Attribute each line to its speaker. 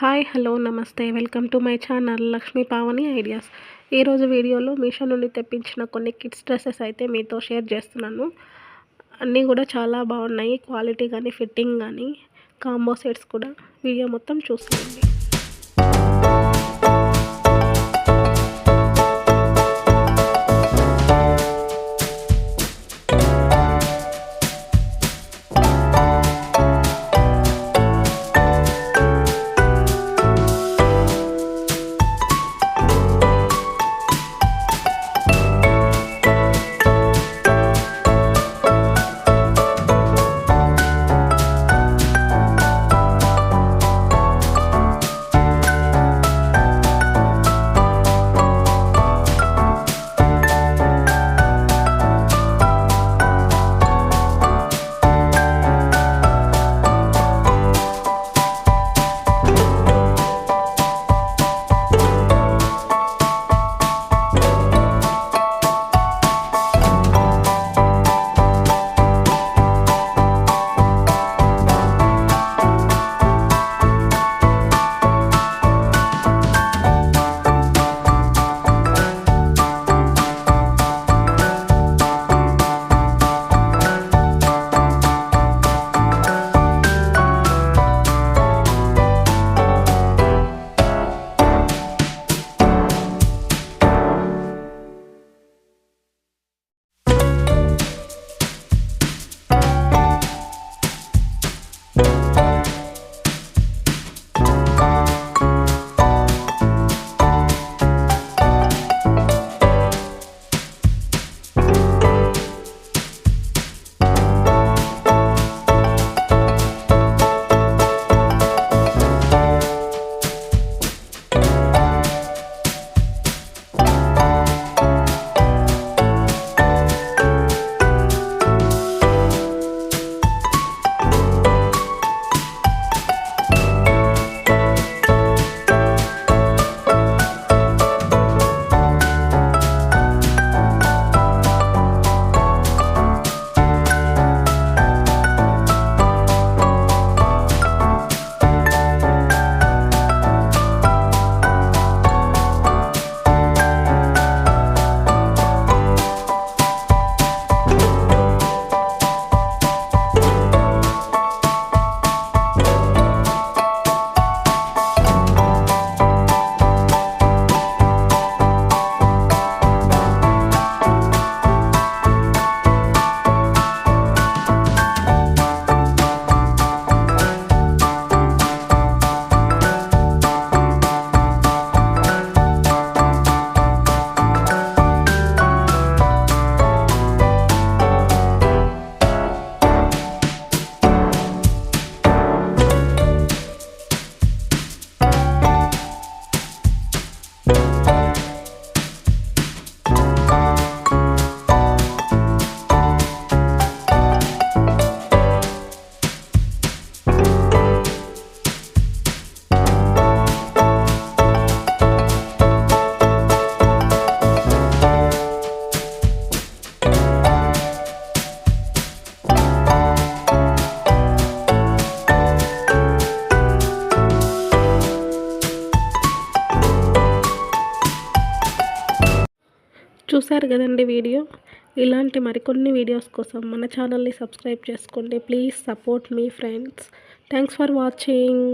Speaker 1: Hi hello నమస్తే welcome to my channel Lakshmi Pavani ideas. ఈరోజు వీడియోలో మీషో నుండి తెప్పించిన కొన్ని కిడ్స్ డ్రెస్సెస్ అయితే మీతో షేర్ చేస్తున్నాను. అన్నీ కూడా చాలా బాగున్నాయి, క్వాలిటీ కానీ ఫిట్టింగ్ కానీ కాంబో సెట్స్ కూడా. వీడియో మొత్తం చూసేయండి. చూశారు కదండి వీడియో. ఇలాంటి మరికొన్ని వీడియోస్ కోసం మన ఛానల్ని సబ్స్క్రైబ్ చేసుకోండి. Please support me friends. Thanks for watching.